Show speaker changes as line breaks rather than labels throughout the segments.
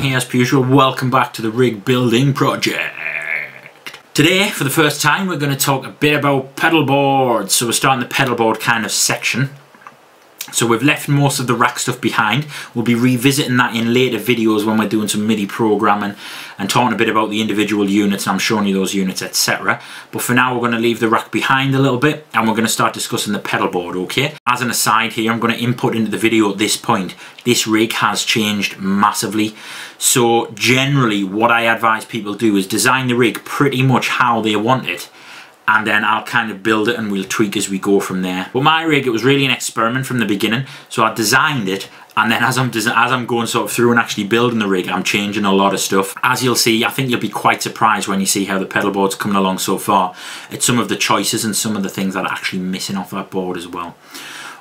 here as per usual. Welcome back to the rig building project. Today, for the first time, we're going to talk a bit about pedal boards. So we're starting the pedal board kind of section. So we've left most of the rack stuff behind. We'll be revisiting that in later videos when we're doing some MIDI programming and talking a bit about the individual units, and I'm showing you those units, etc. But for now, we're going to leave the rack behind a little bit and we're going to start discussing the pedal board, okay? As an aside here, I'm going to input into the video at this point. This rig has changed massively. So generally, what I advise people do is design the rig pretty much how they want it, and then I'll kind of build it and we'll tweak as we go from there. But my rig, it was really an experiment from the beginning. So I designed it, and then as I'm going sort of through and actually building the rig, I'm changing a lot of stuff. As you'll see, I think you'll be quite surprised when you see how the pedal board's coming along so far. It's some of the choices and some of the things that are actually missing off that board as well.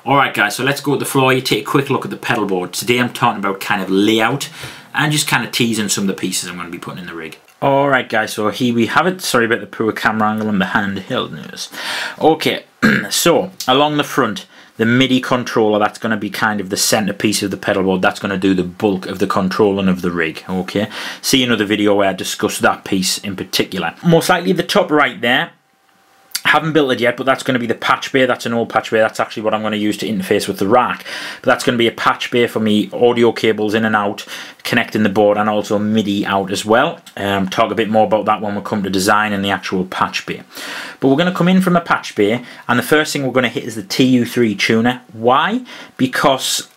Alright guys, so let's go to the floor. You take a quick look at the pedal board. Today I'm talking about kind of layout and just kind of teasing some of the pieces I'm going to be putting in the rig. Alright guys, so here we have it. Sorry about the poor camera angle and the handheldness. Okay, so along the front, the MIDI controller, that's going to be kind of the centerpiece of the pedal board. That's going to do the bulk of the controlling of the rig, okay? See another video where I discuss that piece in particular. Most likely the top right there, haven't built it yet, but that's going to be the patch bay. That's an old patch bay. That's actually what I'm going to use to interface with the rack. But that's going to be a patch bay for me audio cables in and out, connecting the board, and also MIDI out as well. Talk a bit more about that when we come to design and the actual patch bay. But we're going to come in from a patch bay, and the first thing we're going to hit is the TU3 tuner. Why? Because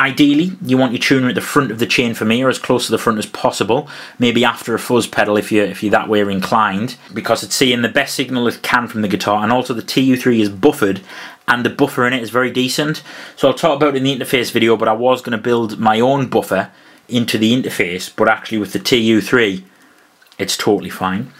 ideally, you want your tuner at the front of the chain for me, or as close to the front as possible. Maybe after a fuzz pedal if you're that way inclined, because it's seeing the best signal it can from the guitar, and also the TU3 is buffered, and the buffer in it is very decent. So I'll talk about it in the interface video, but I was going to build my own buffer into the interface, but actually with the TU3, it's totally fine.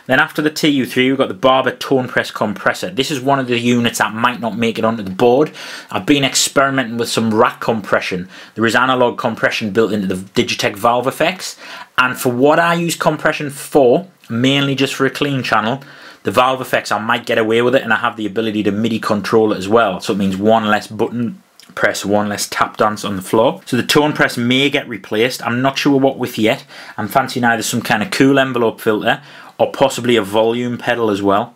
Then after the TU3, we've got the Barber Tone Press Compressor. This is one of the units that might not make it onto the board. I've been experimenting with some rack compression. There is analog compression built into the Digitech valve effects. And for what I use compression for, mainly just for a clean channel, the valve effects, I might get away with it, and I have the ability to MIDI control it as well. So it means one less button press, one less tap dance on the floor. So the tone press may get replaced. I'm not sure what with yet. I'm fancying either some kind of cool envelope filter or possibly a volume pedal as well.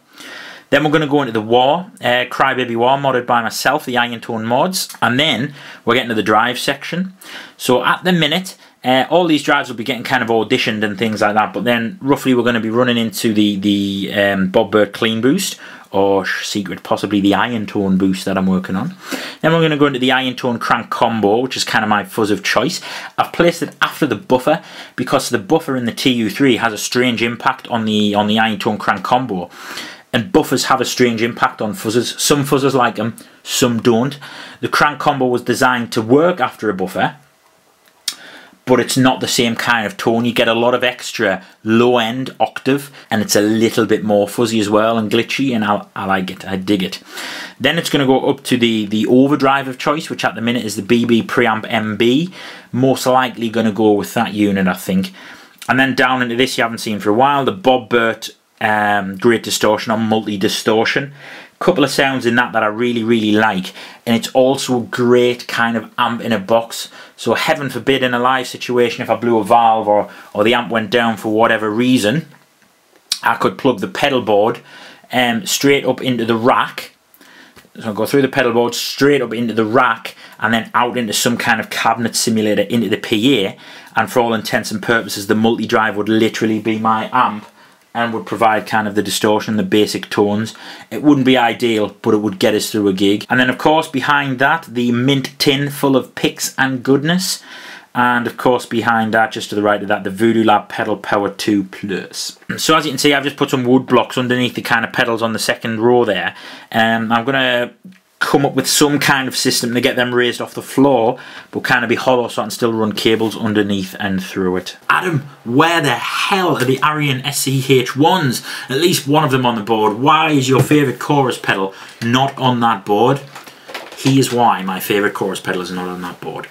Then we're going to go into the wah, Crybaby wah, modded by myself, the Iron Tone mods, and then we're getting to the drive section. So at the minute, all these drives will be getting kind of auditioned and things like that, but then roughly we're going to be running into the Bob Burt Clean Boost, or secret possibly the Iron Tone Boost that I'm working on. Then we're going to go into the Iron Tone Crank Combo, which is kind of my fuzz of choice. I've placed it after the buffer because the buffer in the TU3 has a strange impact on the Iron Tone Crank Combo. And buffers have a strange impact on fuzzers. Some fuzzers like them, some don't. The Crank Combo was designed to work after a buffer, but it's not the same kind of tone. You get a lot of extra low-end octave, and it's a little bit more fuzzy as well and glitchy, and I like it, I dig it. Then it's going to go up to the overdrive of choice, which at the minute is the BB Preamp MB. Most likely going to go with that unit, I think. And then down into this you haven't seen for a while, the Bob Burt Great Distortion or Multi-Distortion. Couple of sounds in that I really like, and it's also a great kind of amp in a box. So heaven forbid in a live situation, if I blew a valve or the amp went down for whatever reason, I could plug the pedal board straight up into the rack. So I'll go through the pedal board straight up into the rack and then out into some kind of cabinet simulator into the PA, and for all intents and purposes the multi-drive would literally be my amp and would provide kind of the distortion, the basic tones. It wouldn't be ideal, but it would get us through a gig. And then of course behind that, the mint tin full of picks and goodness. And of course behind that, just to the right of that, the Voodoo Lab Pedal Power 2 Plus. So as you can see, I've just put some wood blocks underneath the kind of pedals on the second row there. I'm going to come up with some kind of system to get them raised off the floor, but kind of be hollow so I can still run cables underneath and through it. Adam, where the hell are the Arion SCH1s? At least one of them on the board. Why is your favourite chorus pedal not on that board? Here's why my favourite chorus pedal is not on that board.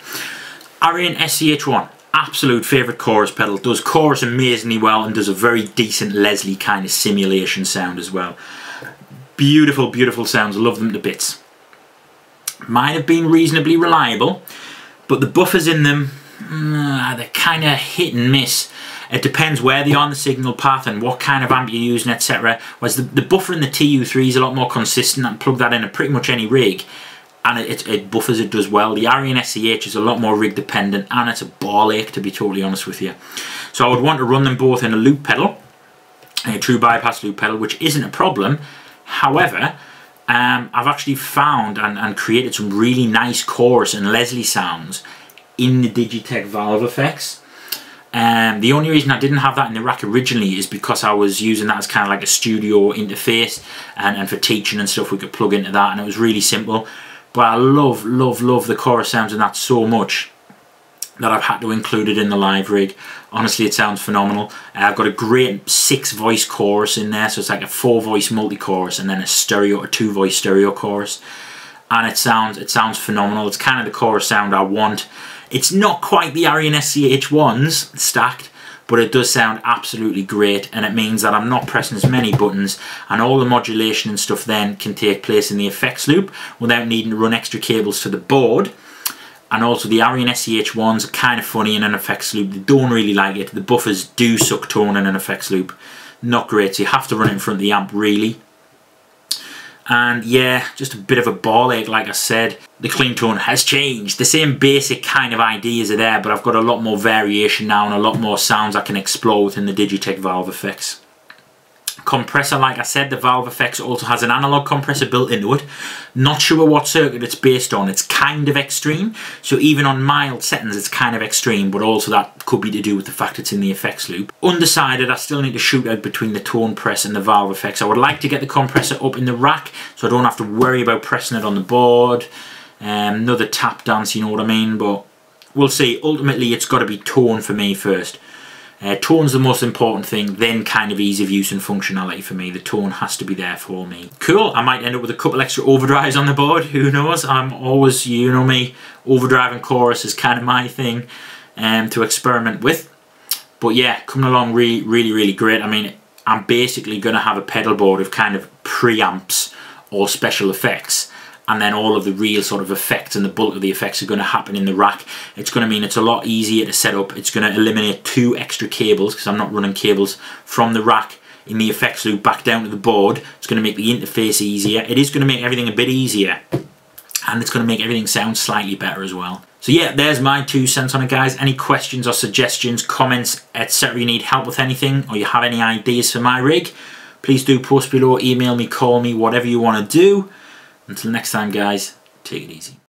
Arion SCH1, absolute favourite chorus pedal. Does chorus amazingly well and does a very decent Leslie kind of simulation sound as well. Beautiful, beautiful sounds. Love them to bits. Might have been reasonably reliable, but the buffers in them, they're kind of hit and miss. It depends where they are on the signal path and what kind of amp you're using, etc. Whereas the buffer in the TU3 is a lot more consistent. I can plug that in pretty much any rig and it buffers, it does well. The Arion SCH is a lot more rig dependent and it's a ball ache, to be totally honest with you. So I would want to run them both in a loop pedal, a true bypass loop pedal, which isn't a problem. However, I've actually found and created some really nice chorus and Leslie sounds in the Digitech valve effects. The only reason I didn't have that in the rack originally is because I was using that as kind of like a studio interface, and for teaching and stuff we could plug into that, and it was really simple. But I love the chorus sounds in that so much that I've had to include it in the live rig. Honestly, it sounds phenomenal. I've got a great 6-voice chorus in there, so it's like a 4-voice multi-chorus and then a 2-voice stereo chorus, and it sounds phenomenal. It's kind of the chorus sound I want. It's not quite the Arion SCH ones stacked, but it does sound absolutely great, and it means that I'm not pressing as many buttons, and all the modulation and stuff then can take place in the effects loop without needing to run extra cables to the board. And also the Arion SCH ones are kind of funny in an effects loop. They don't really like it. The buffers do suck tone in an effects loop. Not great, so you have to run it in front of the amp really. And yeah, just a bit of a ball ache, like I said. The clean tone has changed. The same basic kind of ideas are there, but I've got a lot more variation now and a lot more sounds I can explore within the Digitech valve effects. Compressor, like I said, the valve effects also has an analog compressor built into it. Not sure what circuit it's based on. It's kind of extreme, so even on mild settings it's kind of extreme, but also that could be to do with the fact it's in the effects loop. Undecided, I still need to shoot out between the tone press and the valve effects. I would like to get the compressor up in the rack so I don't have to worry about pressing it on the board. Another tap dance, you know what I mean, but we'll see. Ultimately it's got to be tone for me first. Tone's the most important thing, then kind of ease of use and functionality for me. The tone has to be there for me. Cool, I might end up with a couple extra overdrives on the board, who knows. I'm always, you know me, overdrive and chorus is kind of my thing to experiment with. But yeah, coming along really great. I mean, I'm basically going to have a pedal board of kind of preamps or special effects, and then all of the real sort of effects and the bulk of the effects are going to happen in the rack. It's going to mean it's a lot easier to set up. It's going to eliminate 2 extra cables because I'm not running cables from the rack in the effects loop back down to the board. It's going to make the interface easier. It is going to make everything a bit easier, and it's going to make everything sound slightly better as well. So yeah, there's my 2 cents on it, guys. Any questions or suggestions, comments, etc. you need help with anything, or you have any ideas for my rig, please do post below, email me, call me, whatever you want to do. Until next time, guys, take it easy.